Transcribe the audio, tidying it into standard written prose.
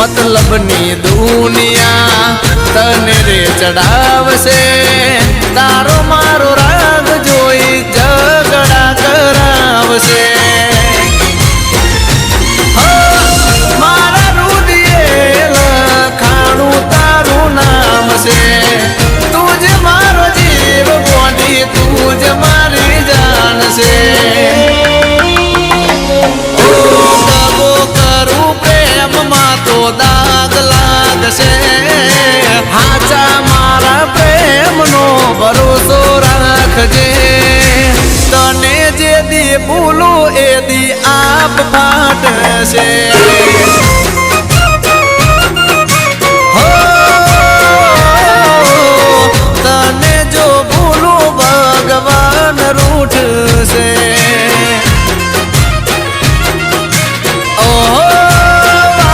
मतलबनी दुनिया तने रे चढ़ावशे तारो मारो राग जोई झगड़ा करावशे मारा रुदिये लखाणु तारू नाम से तुझ मारो जीव बोली तुझ मारी जान से तो दाग लागशे हाचा मारा प्रेम नो भरोसो राखजे तने जे दी भूलू ए दी आप फाटशे।